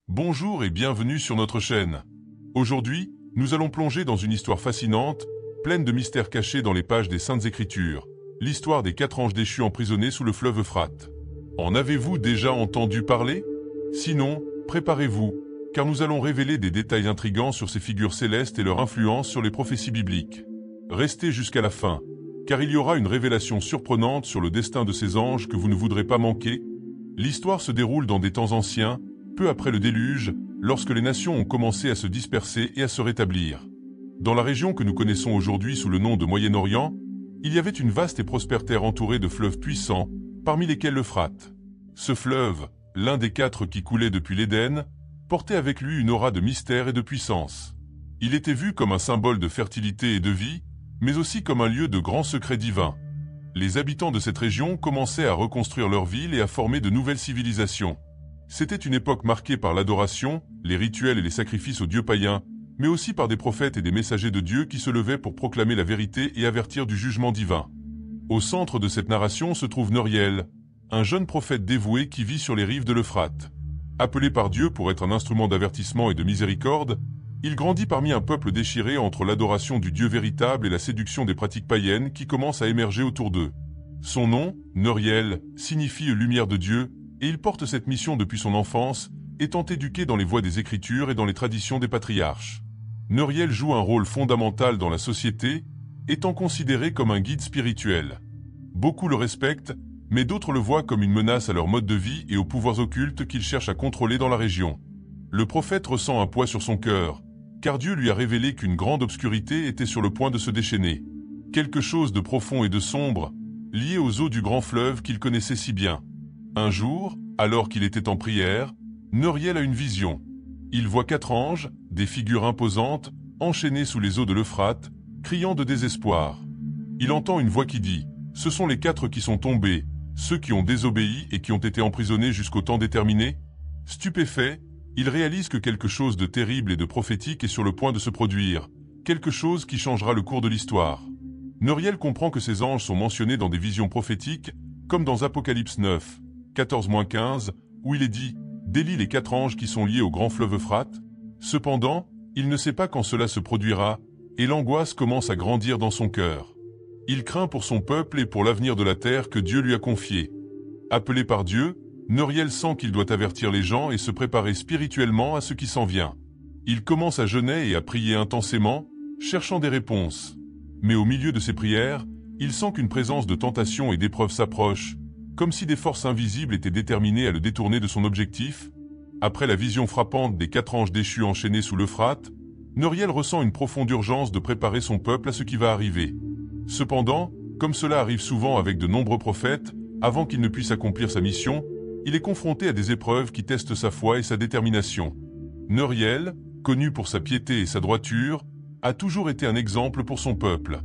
Bonjour et bienvenue sur notre chaîne. Aujourd'hui, nous allons plonger dans une histoire fascinante, pleine de mystères cachés dans les pages des Saintes Écritures, l'histoire des 4 anges déchus emprisonnés sous le fleuve Euphrate. En avez-vous déjà entendu parler? Sinon, préparez-vous, car nous allons révéler des détails intrigants sur ces figures célestes et leur influence sur les prophéties bibliques. Restez jusqu'à la fin, car il y aura une révélation surprenante sur le destin de ces anges que vous ne voudrez pas manquer. L'histoire se déroule dans des temps anciens, peu après le déluge, lorsque les nations ont commencé à se disperser et à se rétablir. Dans la région que nous connaissons aujourd'hui sous le nom de Moyen-Orient, il y avait une vaste et prospère terre entourée de fleuves puissants, parmi lesquels l'Euphrate. Ce fleuve, l'un des 4 qui coulait depuis l'Éden, portait avec lui une aura de mystère et de puissance. Il était vu comme un symbole de fertilité et de vie, mais aussi comme un lieu de grands secrets divins. Les habitants de cette région commençaient à reconstruire leur ville et à former de nouvelles civilisations. C'était une époque marquée par l'adoration, les rituels et les sacrifices aux dieux païens, mais aussi par des prophètes et des messagers de Dieu qui se levaient pour proclamer la vérité et avertir du jugement divin. Au centre de cette narration se trouve Noriel, un jeune prophète dévoué qui vit sur les rives de l'Euphrate. Appelé par Dieu pour être un instrument d'avertissement et de miséricorde, il grandit parmi un peuple déchiré entre l'adoration du Dieu véritable et la séduction des pratiques païennes qui commencent à émerger autour d'eux. Son nom, Noriel, signifie « lumière de Dieu », et il porte cette mission depuis son enfance, étant éduqué dans les voies des Écritures et dans les traditions des patriarches. Noriel joue un rôle fondamental dans la société, étant considéré comme un guide spirituel. Beaucoup le respectent, mais d'autres le voient comme une menace à leur mode de vie et aux pouvoirs occultes qu'il cherche à contrôler dans la région. Le prophète ressent un poids sur son cœur, car Dieu lui a révélé qu'une grande obscurité était sur le point de se déchaîner. Quelque chose de profond et de sombre, lié aux eaux du grand fleuve qu'il connaissait si bien. Un jour, alors qu'il était en prière, Noriel a une vision. Il voit 4 anges, des figures imposantes, enchaînés sous les eaux de l'Euphrate, criant de désespoir. Il entend une voix qui dit « Ce sont les 4 qui sont tombés, ceux qui ont désobéi et qui ont été emprisonnés jusqu'au temps déterminé ?» Stupéfait, il réalise que quelque chose de terrible et de prophétique est sur le point de se produire, quelque chose qui changera le cours de l'histoire. Noriel comprend que ces anges sont mentionnés dans des visions prophétiques, comme dans Apocalypse 9, 14-15, où il est dit « Délie les 4 anges qui sont liés au grand fleuve Euphrate ». Cependant, il ne sait pas quand cela se produira, et l'angoisse commence à grandir dans son cœur. Il craint pour son peuple et pour l'avenir de la terre que Dieu lui a confié. Appelé par Dieu, Noriel sent qu'il doit avertir les gens et se préparer spirituellement à ce qui s'en vient. Il commence à jeûner et à prier intensément, cherchant des réponses. Mais au milieu de ses prières, il sent qu'une présence de tentation et d'épreuve s'approche, comme si des forces invisibles étaient déterminées à le détourner de son objectif. Après la vision frappante des 4 anges déchus enchaînés sous l'Euphrate, Noriel ressent une profonde urgence de préparer son peuple à ce qui va arriver. Cependant, comme cela arrive souvent avec de nombreux prophètes, avant qu'il ne puisse accomplir sa mission, il est confronté à des épreuves qui testent sa foi et sa détermination. Noriel, connu pour sa piété et sa droiture, a toujours été un exemple pour son peuple.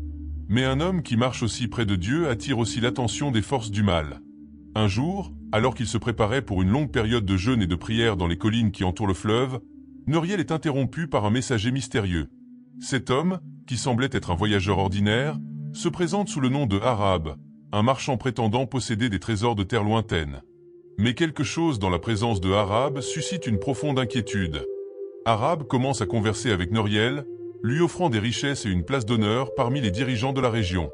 Mais un homme qui marche aussi près de Dieu attire aussi l'attention des forces du mal. Un jour, alors qu'il se préparait pour une longue période de jeûne et de prière dans les collines qui entourent le fleuve, Noriel est interrompu par un messager mystérieux. Cet homme, qui semblait être un voyageur ordinaire, se présente sous le nom de Arabe, un marchand prétendant posséder des trésors de terre lointaine. Mais quelque chose dans la présence de Arabe suscite une profonde inquiétude. Arabe commence à converser avec Noriel, lui offrant des richesses et une place d'honneur parmi les dirigeants de la région.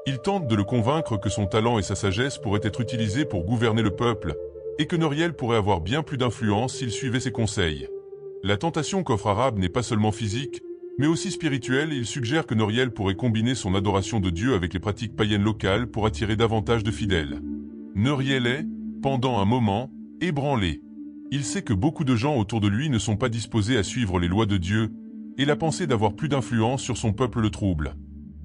Il tente de le convaincre que son talent et sa sagesse pourraient être utilisés pour gouverner le peuple, et que Noriel pourrait avoir bien plus d'influence s'il suivait ses conseils. La tentation qu'offre Arabe n'est pas seulement physique, mais aussi spirituelle, et il suggère que Noriel pourrait combiner son adoration de Dieu avec les pratiques païennes locales pour attirer davantage de fidèles. Noriel est, pendant un moment, ébranlé. Il sait que beaucoup de gens autour de lui ne sont pas disposés à suivre les lois de Dieu, et la pensée d'avoir plus d'influence sur son peuple le trouble.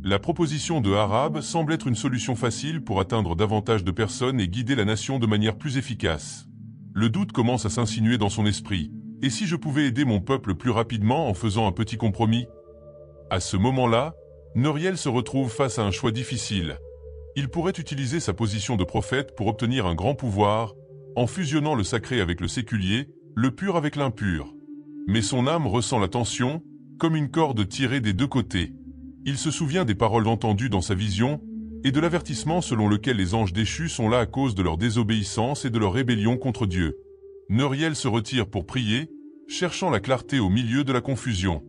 La proposition de Arabe semble être une solution facile pour atteindre davantage de personnes et guider la nation de manière plus efficace. Le doute commence à s'insinuer dans son esprit. Et si je pouvais aider mon peuple plus rapidement en faisant un petit compromis? À ce moment-là, Noriel se retrouve face à un choix difficile. Il pourrait utiliser sa position de prophète pour obtenir un grand pouvoir, en fusionnant le sacré avec le séculier, le pur avec l'impur. Mais son âme ressent la tension, comme une corde tirée des 2 côtés. Il se souvient des paroles entendues dans sa vision, et de l'avertissement selon lequel les anges déchus sont là à cause de leur désobéissance et de leur rébellion contre Dieu. Noriel se retire pour prier, cherchant la clarté au milieu de la confusion.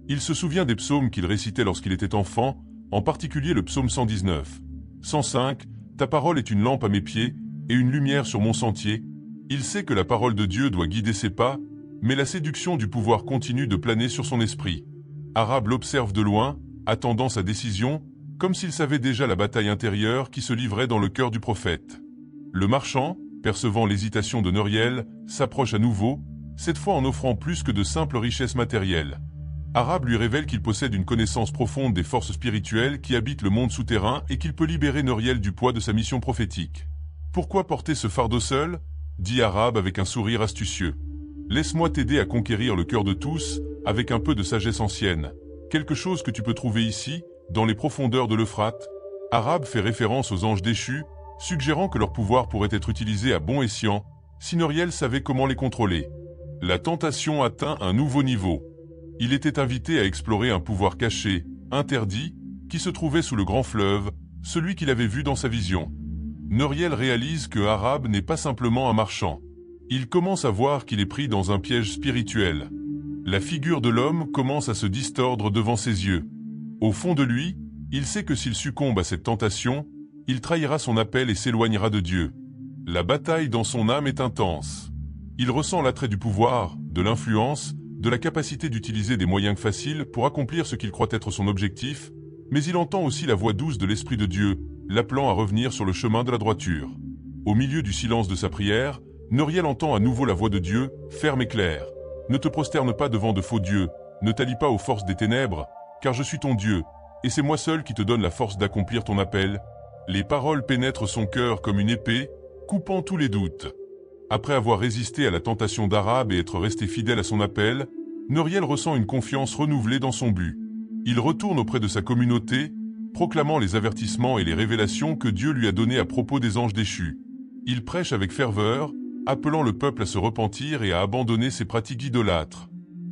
Il se souvient des psaumes qu'il récitait lorsqu'il était enfant, en particulier le psaume 119. 105, « Ta parole est une lampe à mes pieds et une lumière sur mon sentier ». Il sait que la parole de Dieu doit guider ses pas, mais la séduction du pouvoir continue de planer sur son esprit. Arabe l'observe de loin, attendant sa décision, comme s'il savait déjà la bataille intérieure qui se livrait dans le cœur du prophète. Le marchand, percevant l'hésitation de Noriel, s'approche à nouveau, cette fois en offrant plus que de simples richesses matérielles. Arabe lui révèle qu'il possède une connaissance profonde des forces spirituelles qui habitent le monde souterrain et qu'il peut libérer Noriel du poids de sa mission prophétique. « Pourquoi porter ce fardeau seul ?» dit Arabe avec un sourire astucieux. « Laisse-moi t'aider à conquérir le cœur de tous, avec un peu de sagesse ancienne. Quelque chose que tu peux trouver ici, dans les profondeurs de l'Euphrate. » Arabe fait référence aux anges déchus, suggérant que leur pouvoir pourrait être utilisé à bon escient, si Noriel savait comment les contrôler. La tentation atteint un nouveau niveau. Il était invité à explorer un pouvoir caché, interdit, qui se trouvait sous le grand fleuve, celui qu'il avait vu dans sa vision. Noriel réalise que Arabe n'est pas simplement un marchand. Il commence à voir qu'il est pris dans un piège spirituel. La figure de l'homme commence à se distordre devant ses yeux. Au fond de lui, il sait que s'il succombe à cette tentation, il trahira son appel et s'éloignera de Dieu. La bataille dans son âme est intense. Il ressent l'attrait du pouvoir, de l'influence, de la capacité d'utiliser des moyens faciles pour accomplir ce qu'il croit être son objectif, mais il entend aussi la voix douce de l'Esprit de Dieu, l'appelant à revenir sur le chemin de la droiture. Au milieu du silence de sa prière, Noriel entend à nouveau la voix de Dieu, ferme et claire. « Ne te prosterne pas devant de faux dieux, ne t'allie pas aux forces des ténèbres, car je suis ton Dieu, et c'est moi seul qui te donne la force d'accomplir ton appel. » Les paroles pénètrent son cœur comme une épée, coupant tous les doutes. Après avoir résisté à la tentation d'Arabe et être resté fidèle à son appel, Noriel ressent une confiance renouvelée dans son but. Il retourne auprès de sa communauté, proclamant les avertissements et les révélations que Dieu lui a donnés à propos des anges déchus. Il prêche avec ferveur, appelant le peuple à se repentir et à abandonner ses pratiques idolâtres.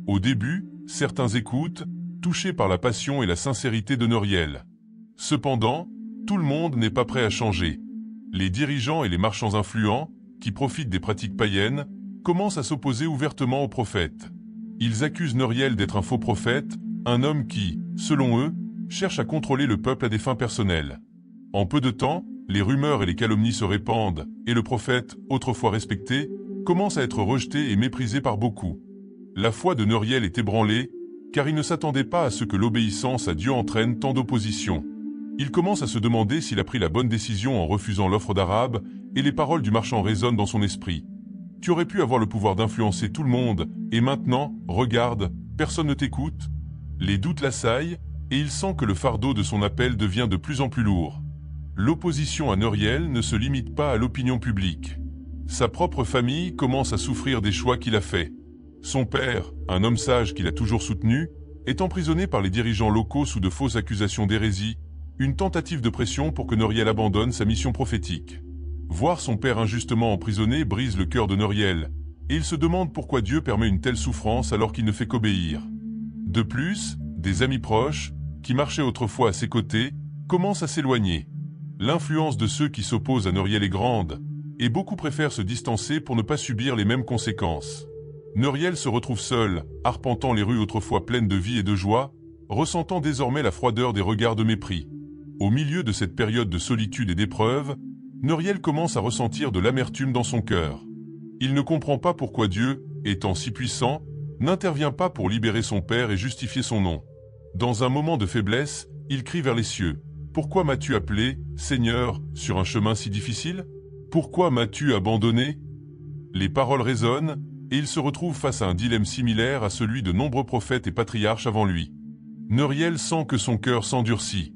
Au début, certains écoutent, touchés par la passion et la sincérité de Noriel. Cependant, tout le monde n'est pas prêt à changer. Les dirigeants et les marchands influents, qui profitent des pratiques païennes, commencent à s'opposer ouvertement au prophète. Ils accusent Noriel d'être un faux prophète, un homme qui, selon eux, cherche à contrôler le peuple à des fins personnelles. En peu de temps, les rumeurs et les calomnies se répandent, et le prophète, autrefois respecté, commence à être rejeté et méprisé par beaucoup. La foi de Noriel est ébranlée, car il ne s'attendait pas à ce que l'obéissance à Dieu entraîne tant d'opposition. Il commence à se demander s'il a pris la bonne décision en refusant l'offre d'Arabe, et les paroles du marchand résonnent dans son esprit. « Tu aurais pu avoir le pouvoir d'influencer tout le monde, et maintenant, regarde, personne ne t'écoute ?» Les doutes l'assaillent, et il sent que le fardeau de son appel devient de plus en plus lourd. L'opposition à Noriel ne se limite pas à l'opinion publique. Sa propre famille commence à souffrir des choix qu'il a faits. Son père, un homme sage qu'il a toujours soutenu, est emprisonné par les dirigeants locaux sous de fausses accusations d'hérésie, une tentative de pression pour que Noriel abandonne sa mission prophétique. Voir son père injustement emprisonné brise le cœur de Noriel, et il se demande pourquoi Dieu permet une telle souffrance alors qu'il ne fait qu'obéir. De plus, des amis proches, qui marchaient autrefois à ses côtés, commencent à s'éloigner. L'influence de ceux qui s'opposent à Noriel est grande, et beaucoup préfèrent se distancer pour ne pas subir les mêmes conséquences. Noriel se retrouve seul, arpentant les rues autrefois pleines de vie et de joie, ressentant désormais la froideur des regards de mépris. Au milieu de cette période de solitude et d'épreuve, Noriel commence à ressentir de l'amertume dans son cœur. Il ne comprend pas pourquoi Dieu, étant si puissant, n'intervient pas pour libérer son père et justifier son nom. Dans un moment de faiblesse, il crie vers les cieux. « Pourquoi m'as-tu appelé, Seigneur, sur un chemin si difficile? Pourquoi m'as-tu abandonné ?» Les paroles résonnent, et il se retrouve face à un dilemme similaire à celui de nombreux prophètes et patriarches avant lui. Noriel sent que son cœur s'endurcit.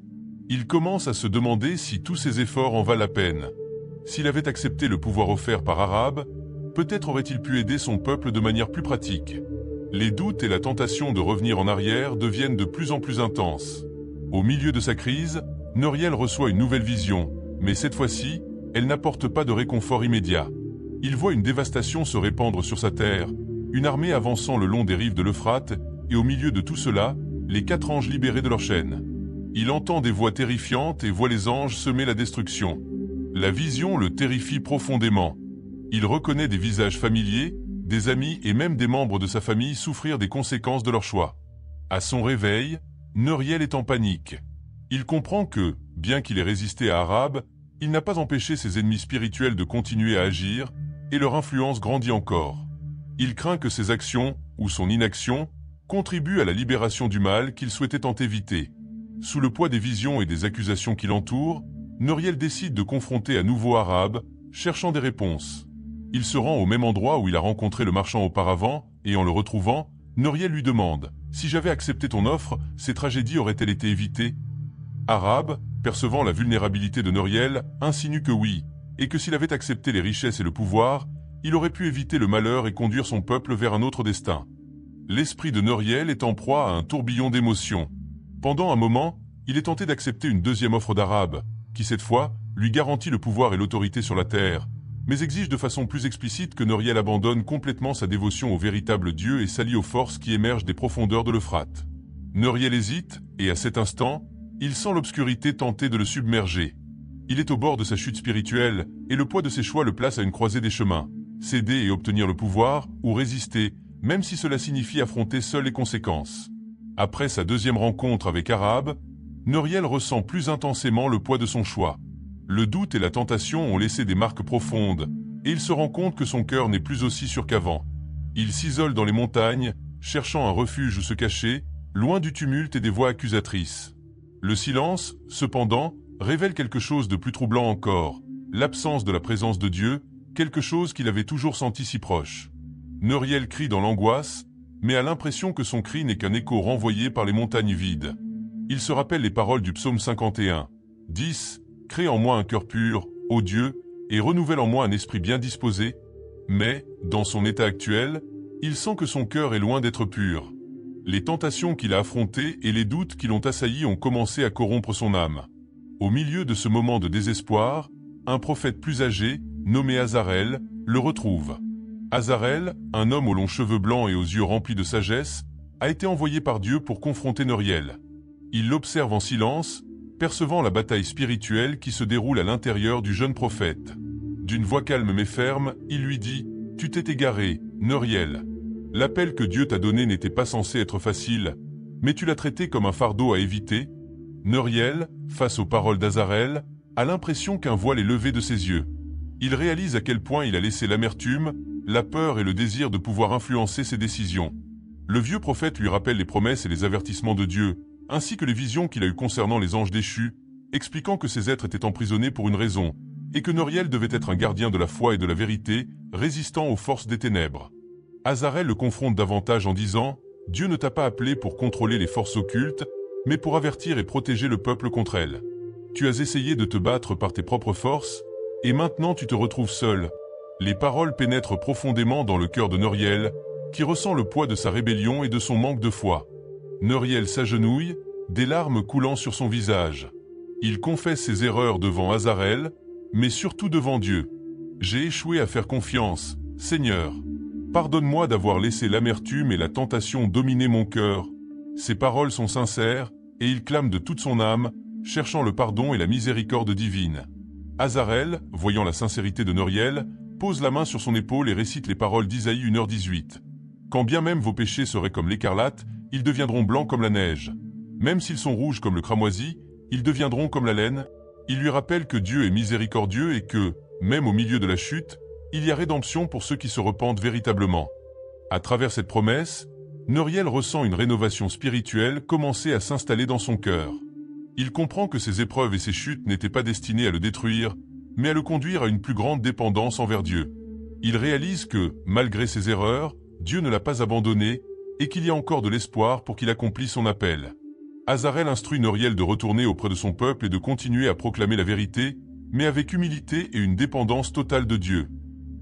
Il commence à se demander si tous ses efforts en valent la peine. S'il avait accepté le pouvoir offert par Arabe, peut-être aurait-il pu aider son peuple de manière plus pratique. Les doutes et la tentation de revenir en arrière deviennent de plus en plus intenses. Au milieu de sa crise, Noriel reçoit une nouvelle vision, mais cette fois-ci, elle n'apporte pas de réconfort immédiat. Il voit une dévastation se répandre sur sa terre, une armée avançant le long des rives de l'Euphrate, et au milieu de tout cela, les 4 anges libérés de leurs chaînes. Il entend des voix terrifiantes et voit les anges semer la destruction. La vision le terrifie profondément. Il reconnaît des visages familiers, des amis et même des membres de sa famille souffrirent des conséquences de leur choix. À son réveil, Noriel est en panique. Il comprend que, bien qu'il ait résisté à Arabe, il n'a pas empêché ses ennemis spirituels de continuer à agir, et leur influence grandit encore. Il craint que ses actions, ou son inaction, contribuent à la libération du mal qu'il souhaitait tant éviter. Sous le poids des visions et des accusations qui l'entourent, Noriel décide de confronter à nouveau Arabe, cherchant des réponses. Il se rend au même endroit où il a rencontré le marchand auparavant, et en le retrouvant, Noriel lui demande « Si j'avais accepté ton offre, ces tragédies auraient-elles été évitées ?» Arabe, percevant la vulnérabilité de Noriel, insinue que oui, et que s'il avait accepté les richesses et le pouvoir, il aurait pu éviter le malheur et conduire son peuple vers un autre destin. L'esprit de Noriel est en proie à un tourbillon d'émotions. Pendant un moment, il est tenté d'accepter une deuxième offre d'Arabe, qui cette fois, lui garantit le pouvoir et l'autorité sur la terre, mais exige de façon plus explicite que Noriel abandonne complètement sa dévotion au véritable Dieu et s'allie aux forces qui émergent des profondeurs de l'Euphrate. Noriel hésite, et à cet instant, il sent l'obscurité tenter de le submerger. Il est au bord de sa chute spirituelle, et le poids de ses choix le place à une croisée des chemins. Céder et obtenir le pouvoir, ou résister, même si cela signifie affronter seul les conséquences. Après sa deuxième rencontre avec Arabe, Noriel ressent plus intensément le poids de son choix. Le doute et la tentation ont laissé des marques profondes, et il se rend compte que son cœur n'est plus aussi sûr qu'avant. Il s'isole dans les montagnes, cherchant un refuge où se cacher, loin du tumulte et des voix accusatrices. Le silence, cependant, révèle quelque chose de plus troublant encore, l'absence de la présence de Dieu, quelque chose qu'il avait toujours senti si proche. Noriel crie dans l'angoisse, mais a l'impression que son cri n'est qu'un écho renvoyé par les montagnes vides. Il se rappelle les paroles du psaume 51. 10. Crée en moi un cœur pur, ô Dieu, et renouvelle en moi un esprit bien disposé. Mais, dans son état actuel, il sent que son cœur est loin d'être pur. Les tentations qu'il a affrontées et les doutes qui l'ont assailli ont commencé à corrompre son âme. Au milieu de ce moment de désespoir, un prophète plus âgé, nommé Azarel, le retrouve. Azarel, un homme aux longs cheveux blancs et aux yeux remplis de sagesse, a été envoyé par Dieu pour confronter Noriel. Il l'observe en silence, percevant la bataille spirituelle qui se déroule à l'intérieur du jeune prophète. D'une voix calme mais ferme, il lui dit « Tu t'es égaré, Noriel. L'appel que Dieu t'a donné n'était pas censé être facile, mais tu l'as traité comme un fardeau à éviter. » Noriel, face aux paroles d'Azarel, a l'impression qu'un voile est levé de ses yeux. Il réalise à quel point il a laissé l'amertume, la peur et le désir de pouvoir influencer ses décisions. Le vieux prophète lui rappelle les promesses et les avertissements de Dieu, ainsi que les visions qu'il a eues concernant les anges déchus, expliquant que ces êtres étaient emprisonnés pour une raison, et que Noriel devait être un gardien de la foi et de la vérité, résistant aux forces des ténèbres. Azarel le confronte davantage en disant « Dieu ne t'a pas appelé pour contrôler les forces occultes, mais pour avertir et protéger le peuple contre elles. Tu as essayé de te battre par tes propres forces, et maintenant tu te retrouves seul. » Les paroles pénètrent profondément dans le cœur de Noriel, qui ressent le poids de sa rébellion et de son manque de foi. Noriel s'agenouille, des larmes coulant sur son visage. Il confesse ses erreurs devant Azarel, mais surtout devant Dieu. « J'ai échoué à faire confiance, Seigneur. Pardonne-moi d'avoir laissé l'amertume et la tentation dominer mon cœur. » Ses paroles sont sincères, et il clame de toute son âme, cherchant le pardon et la miséricorde divine. Azarel, voyant la sincérité de Noriel, pose la main sur son épaule et récite les paroles d'Isaïe 1h18. « Quand bien même vos péchés seraient comme l'écarlate, ils deviendront blancs comme la neige. Même s'ils sont rouges comme le cramoisi, ils deviendront comme la laine. » Il lui rappelle que Dieu est miséricordieux et que, même au milieu de la chute, il y a rédemption pour ceux qui se repentent véritablement. À travers cette promesse, Noriel ressent une rénovation spirituelle commencer à s'installer dans son cœur. Il comprend que ses épreuves et ses chutes n'étaient pas destinées à le détruire, mais à le conduire à une plus grande dépendance envers Dieu. Il réalise que, malgré ses erreurs, Dieu ne l'a pas abandonné et qu'il y a encore de l'espoir pour qu'il accomplisse son appel. Azarel instruit Noriel de retourner auprès de son peuple et de continuer à proclamer la vérité, mais avec humilité et une dépendance totale de Dieu.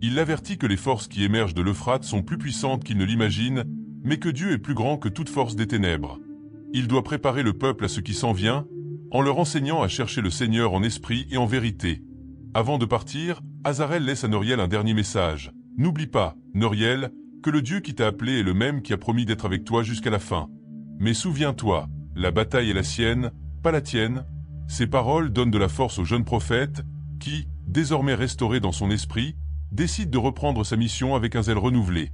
Il l'avertit que les forces qui émergent de l'Euphrate sont plus puissantes qu'il ne l'imagine, mais que Dieu est plus grand que toute force des ténèbres. Il doit préparer le peuple à ce qui s'en vient, en leur enseignant à chercher le Seigneur en esprit et en vérité. Avant de partir, Azarel laisse à Noriel un dernier message. « N'oublie pas, Noriel, que le Dieu qui t'a appelé est le même qui a promis d'être avec toi jusqu'à la fin. Mais souviens-toi, la bataille est la sienne, pas la tienne. » Ces paroles donnent de la force au jeune prophète, qui, désormais restauré dans son esprit, décide de reprendre sa mission avec un zèle renouvelé.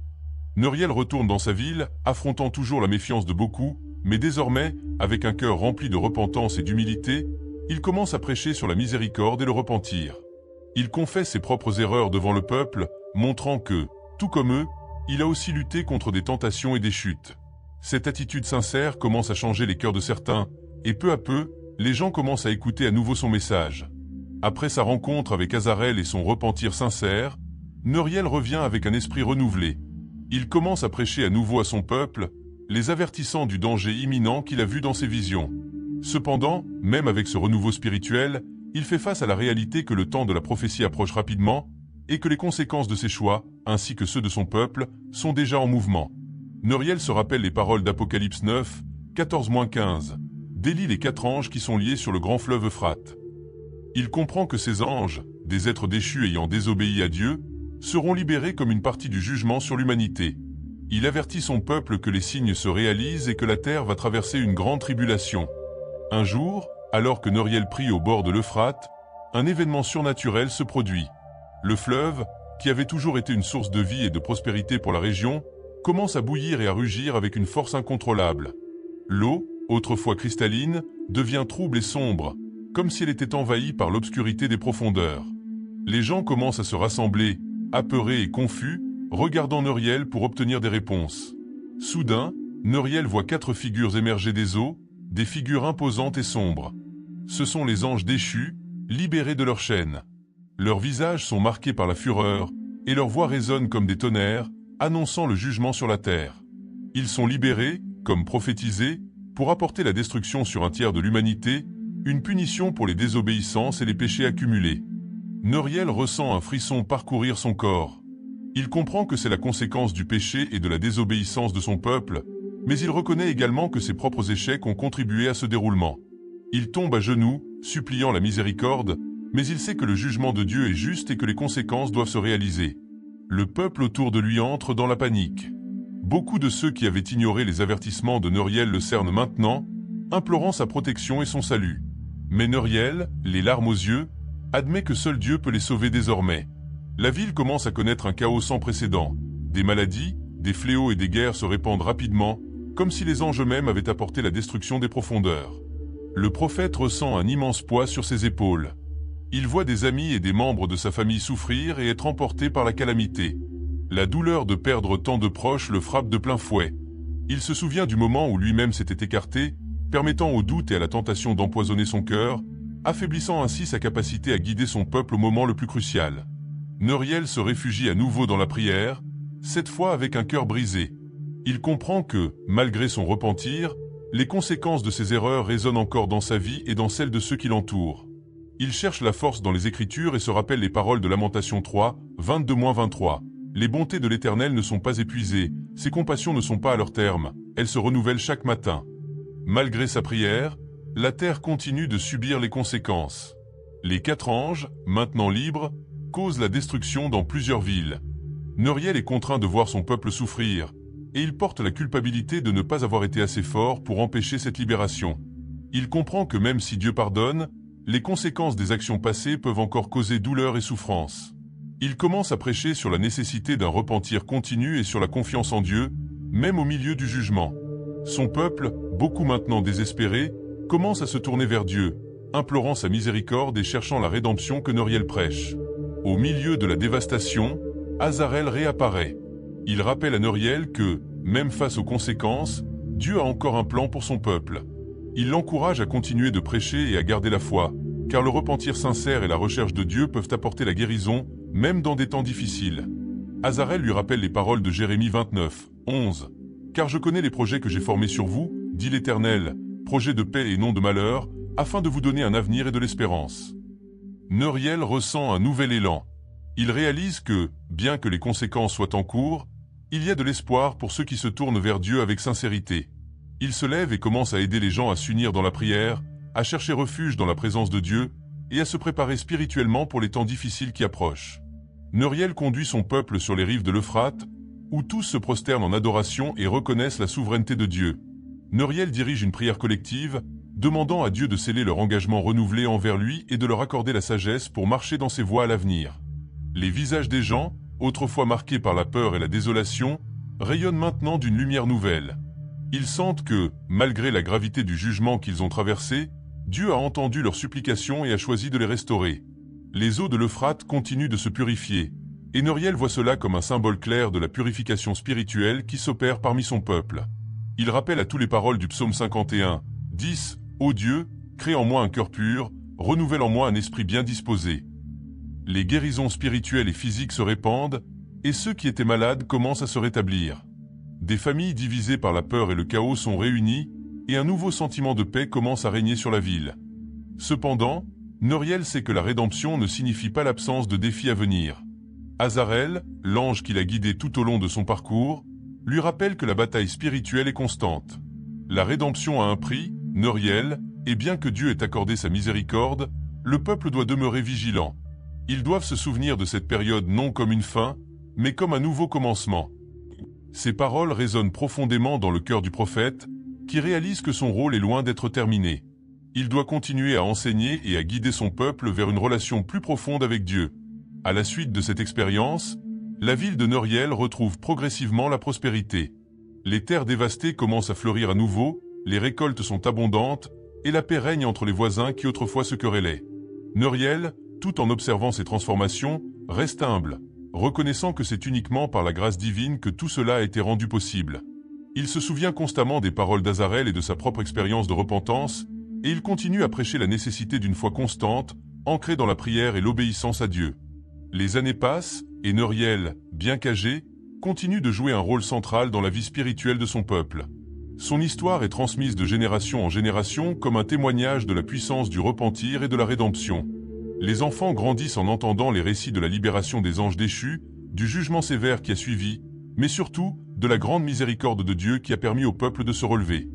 Neuriel retourne dans sa ville, affrontant toujours la méfiance de beaucoup, mais désormais, avec un cœur rempli de repentance et d'humilité, il commence à prêcher sur la miséricorde et le repentir. Il confesse ses propres erreurs devant le peuple, montrant que, tout comme eux, il a aussi lutté contre des tentations et des chutes. Cette attitude sincère commence à changer les cœurs de certains, et peu à peu, les gens commencent à écouter à nouveau son message. Après sa rencontre avec Azarel et son repentir sincère, Neuriel revient avec un esprit renouvelé. Il commence à prêcher à nouveau à son peuple, les avertissant du danger imminent qu'il a vu dans ses visions. Cependant, même avec ce renouveau spirituel, il fait face à la réalité que le temps de la prophétie approche rapidement et que les conséquences de ses choix, ainsi que ceux de son peuple, sont déjà en mouvement. Neuriel se rappelle les paroles d'Apocalypse 9, 14-15, délie les 4 anges qui sont liés sur le grand fleuve Euphrate. Il comprend que ces anges, des êtres déchus ayant désobéi à Dieu, seront libérés comme une partie du jugement sur l'humanité. Il avertit son peuple que les signes se réalisent et que la terre va traverser une grande tribulation. Un jour, alors que Neuriel prie au bord de l'Euphrate, un événement surnaturel se produit. Le fleuve, qui avait toujours été une source de vie et de prospérité pour la région, commence à bouillir et à rugir avec une force incontrôlable. L'eau, autrefois cristalline, devient trouble et sombre, comme si elle était envahie par l'obscurité des profondeurs. Les gens commencent à se rassembler, apeurés et confus, regardant Neuriel pour obtenir des réponses. Soudain, Neuriel voit 4 figures émerger des eaux, des figures imposantes et sombres. Ce sont les anges déchus, libérés de leurs chaînes. Leurs visages sont marqués par la fureur, et leurs voix résonnent comme des tonnerres, annonçant le jugement sur la terre. Ils sont libérés, comme prophétisés, pour apporter la destruction sur un tiers de l'humanité, une punition pour les désobéissances et les péchés accumulés. Neuriel ressent un frisson parcourir son corps. Il comprend que c'est la conséquence du péché et de la désobéissance de son peuple, mais il reconnaît également que ses propres échecs ont contribué à ce déroulement. Il tombe à genoux, suppliant la miséricorde, mais il sait que le jugement de Dieu est juste et que les conséquences doivent se réaliser. Le peuple autour de lui entre dans la panique. Beaucoup de ceux qui avaient ignoré les avertissements de Neuriel le cernent maintenant, implorant sa protection et son salut. Mais Neuriel, les larmes aux yeux, admet que seul Dieu peut les sauver désormais. La ville commence à connaître un chaos sans précédent. Des maladies, des fléaux et des guerres se répandent rapidement, comme si les anges eux-mêmes avaient apporté la destruction des profondeurs. Le prophète ressent un immense poids sur ses épaules. Il voit des amis et des membres de sa famille souffrir et être emportés par la calamité. La douleur de perdre tant de proches le frappe de plein fouet. Il se souvient du moment où lui-même s'était écarté, permettant au doute et à la tentation d'empoisonner son cœur, affaiblissant ainsi sa capacité à guider son peuple au moment le plus crucial. Neuriel se réfugie à nouveau dans la prière, cette fois avec un cœur brisé. Il comprend que, malgré son repentir, les conséquences de ses erreurs résonnent encore dans sa vie et dans celle de ceux qui l'entourent. Il cherche la force dans les Écritures et se rappelle les paroles de Lamentation 3, 22-23. Les bontés de l'Éternel ne sont pas épuisées, ses compassions ne sont pas à leur terme, elles se renouvellent chaque matin. Malgré sa prière, la terre continue de subir les conséquences. Les 4 anges, maintenant libres, causent la destruction dans plusieurs villes. Neuriel est contraint de voir son peuple souffrir, et il porte la culpabilité de ne pas avoir été assez fort pour empêcher cette libération. Il comprend que même si Dieu pardonne, les conséquences des actions passées peuvent encore causer douleur et souffrance. Il commence à prêcher sur la nécessité d'un repentir continu et sur la confiance en Dieu, même au milieu du jugement. Son peuple, beaucoup maintenant désespéré, commence à se tourner vers Dieu, implorant sa miséricorde et cherchant la rédemption que Neuriel prêche. Au milieu de la dévastation, Azarel réapparaît. Il rappelle à Neuriel que, même face aux conséquences, Dieu a encore un plan pour son peuple. Il l'encourage à continuer de prêcher et à garder la foi, car le repentir sincère et la recherche de Dieu peuvent apporter la guérison, même dans des temps difficiles. Azarel lui rappelle les paroles de Jérémie 29, 11. « Car je connais les projets que j'ai formés sur vous, dit l'Éternel, projets de paix et non de malheur, afin de vous donner un avenir et de l'espérance. » Neuriel ressent un nouvel élan. Il réalise que, bien que les conséquences soient en cours, il y a de l'espoir pour ceux qui se tournent vers Dieu avec sincérité. Il se lève et commence à aider les gens à s'unir dans la prière, à chercher refuge dans la présence de Dieu et à se préparer spirituellement pour les temps difficiles qui approchent. Neuriel conduit son peuple sur les rives de l'Euphrate, où tous se prosternent en adoration et reconnaissent la souveraineté de Dieu. Neuriel dirige une prière collective, demandant à Dieu de sceller leur engagement renouvelé envers lui et de leur accorder la sagesse pour marcher dans ses voies à l'avenir. Les visages des gens, autrefois marqués par la peur et la désolation, rayonnent maintenant d'une lumière nouvelle. Ils sentent que, malgré la gravité du jugement qu'ils ont traversé, Dieu a entendu leurs supplications et a choisi de les restaurer. Les eaux de l'Euphrate continuent de se purifier, et Noriel voit cela comme un symbole clair de la purification spirituelle qui s'opère parmi son peuple. Il rappelle à tous les paroles du psaume 51, 10, « Ô Dieu, crée en moi un cœur pur, renouvelle en moi un esprit bien disposé. » Les guérisons spirituelles et physiques se répandent, et ceux qui étaient malades commencent à se rétablir. Des familles divisées par la peur et le chaos sont réunies, et un nouveau sentiment de paix commence à régner sur la ville. Cependant, Noriel sait que la rédemption ne signifie pas l'absence de défis à venir. Azarel, l'ange qui l'a guidé tout au long de son parcours, lui rappelle que la bataille spirituelle est constante. La rédemption a un prix, Noriel, et bien que Dieu ait accordé sa miséricorde, le peuple doit demeurer vigilant. Ils doivent se souvenir de cette période non comme une fin, mais comme un nouveau commencement. Ces paroles résonnent profondément dans le cœur du prophète, qui réalise que son rôle est loin d'être terminé. Il doit continuer à enseigner et à guider son peuple vers une relation plus profonde avec Dieu. À la suite de cette expérience, la ville de Noriel retrouve progressivement la prospérité. Les terres dévastées commencent à fleurir à nouveau, les récoltes sont abondantes, et la paix règne entre les voisins qui autrefois se querellaient. Noriel, tout en observant ces transformations, reste humble, reconnaissant que c'est uniquement par la grâce divine que tout cela a été rendu possible. Il se souvient constamment des paroles d'Azarel et de sa propre expérience de repentance, et il continue à prêcher la nécessité d'une foi constante, ancrée dans la prière et l'obéissance à Dieu. Les années passent, et Noriel, bien qu'âgé, continue de jouer un rôle central dans la vie spirituelle de son peuple. Son histoire est transmise de génération en génération comme un témoignage de la puissance du repentir et de la rédemption. Les enfants grandissent en entendant les récits de la libération des anges déchus, du jugement sévère qui a suivi, mais surtout de la grande miséricorde de Dieu qui a permis au peuple de se relever.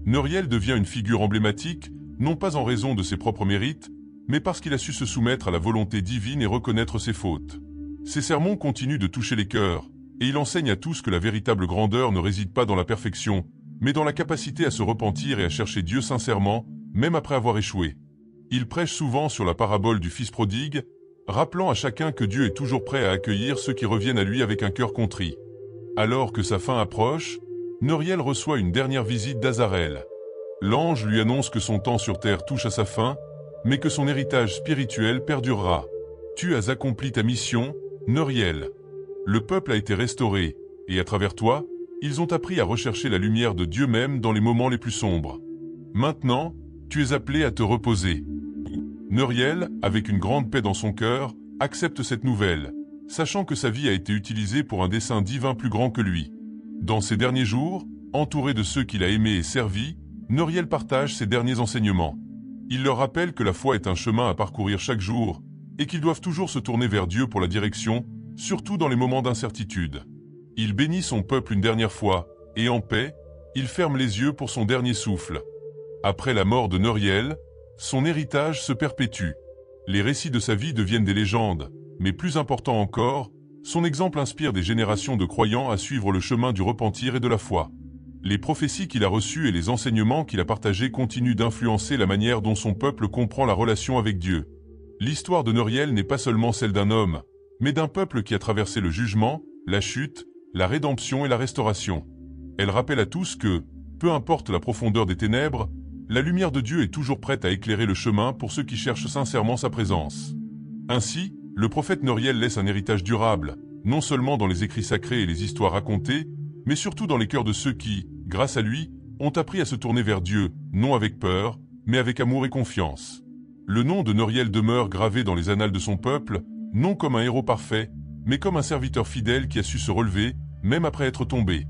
Noriel devient une figure emblématique, non pas en raison de ses propres mérites, mais parce qu'il a su se soumettre à la volonté divine et reconnaître ses fautes. Ses sermons continuent de toucher les cœurs, et il enseigne à tous que la véritable grandeur ne réside pas dans la perfection, mais dans la capacité à se repentir et à chercher Dieu sincèrement, même après avoir échoué. Il prêche souvent sur la parabole du fils prodigue, rappelant à chacun que Dieu est toujours prêt à accueillir ceux qui reviennent à lui avec un cœur contrit. Alors que sa fin approche, Noriel reçoit une dernière visite d'Azarel. L'ange lui annonce que son temps sur terre touche à sa fin, mais que son héritage spirituel perdurera. Tu as accompli ta mission, Noriel. Le peuple a été restauré, et à travers toi, ils ont appris à rechercher la lumière de Dieu même dans les moments les plus sombres. Maintenant, tu es appelé à te reposer. Noriel, avec une grande paix dans son cœur, accepte cette nouvelle, sachant que sa vie a été utilisée pour un dessein divin plus grand que lui. Dans ces derniers jours, entouré de ceux qu'il a aimés et servis, Noriel partage ses derniers enseignements. Il leur rappelle que la foi est un chemin à parcourir chaque jour, et qu'ils doivent toujours se tourner vers Dieu pour la direction, surtout dans les moments d'incertitude. Il bénit son peuple une dernière fois, et en paix, il ferme les yeux pour son dernier souffle. Après la mort de Noriel, son héritage se perpétue. Les récits de sa vie deviennent des légendes, mais plus important encore, son exemple inspire des générations de croyants à suivre le chemin du repentir et de la foi. Les prophéties qu'il a reçues et les enseignements qu'il a partagés continuent d'influencer la manière dont son peuple comprend la relation avec Dieu. L'histoire de Noriel n'est pas seulement celle d'un homme, mais d'un peuple qui a traversé le jugement, la chute, la rédemption et la restauration. Elle rappelle à tous que, peu importe la profondeur des ténèbres, la lumière de Dieu est toujours prête à éclairer le chemin pour ceux qui cherchent sincèrement sa présence. Ainsi, le prophète Noriel laisse un héritage durable, non seulement dans les écrits sacrés et les histoires racontées, mais surtout dans les cœurs de ceux qui, grâce à lui, ont appris à se tourner vers Dieu, non avec peur, mais avec amour et confiance. Le nom de Noriel demeure gravé dans les annales de son peuple, non comme un héros parfait, mais comme un serviteur fidèle qui a su se relever, même après être tombé.